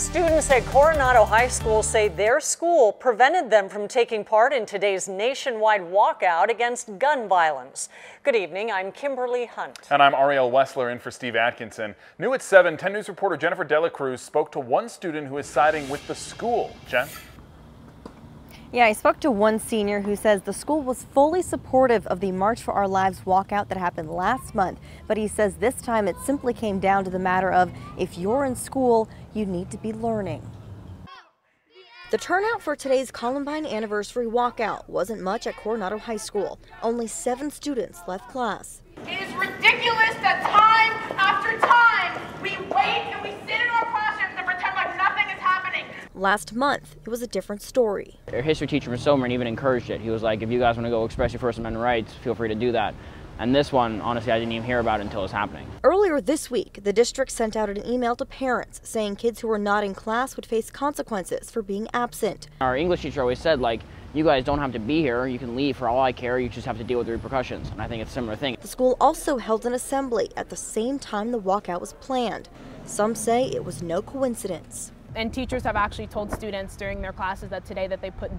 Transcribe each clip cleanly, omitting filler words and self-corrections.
Students at Coronado High School say their school prevented them from taking part in today's nationwide walkout against gun violence. Good evening, I'm Kimberly Hunt. And I'm Ariel Wessler in for Steve Atkinson. New at 7, 10 News reporter Jennifer Dela Cruz spoke to one student who is siding with the school. Jen? Yeah, I spoke to one senior who says the school was fully supportive of the March for Our Lives walkout that happened last month. But he says this time it simply came down to the matter of if you're in school, you need to be learning. The turnout for today's Columbine anniversary walkout wasn't much at Coronado High School. Only 7 students left class. It is ridiculous that time after time we wait and we sit in our classrooms and pretend like nothing is happening. Last month, it was a different story. Our history teacher, Mr. Somer, even encouraged it. He was like, if you guys want to go express your First Amendment rights, feel free to do that. And this one, honestly, I didn't even hear about it until it was happening. Earlier this week, the district sent out an email to parents saying kids who were not in class would face consequences for being absent. Our English teacher always said, like, you guys don't have to be here. You can leave for all I care. You just have to deal with the repercussions. And I think it's a similar thing. The school also held an assembly at the same time the walkout was planned. Some say it was no coincidence. And teachers have actually told students during their classes that today that they put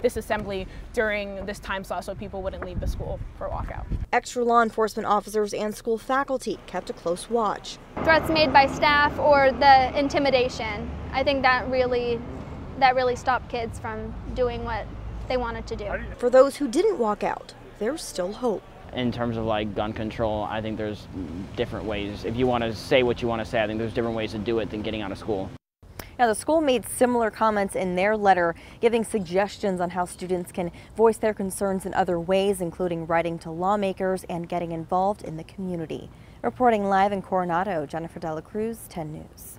this assembly during this time slot so people wouldn't leave the school for a walkout. Extra law enforcement officers and school faculty kept a close watch. Threats made by staff or the intimidation, I think that really stopped kids from doing what they wanted to do. For those who didn't walk out, there's still hope. In terms of like gun control, I think there's different ways. If you want to say what you want to say, I think there's different ways to do it than getting out of school. Now, the school made similar comments in their letter, giving suggestions on how students can voice their concerns in other ways, including writing to lawmakers and getting involved in the community. Reporting live in Coronado, Jennifer Dela Cruz, 10 News.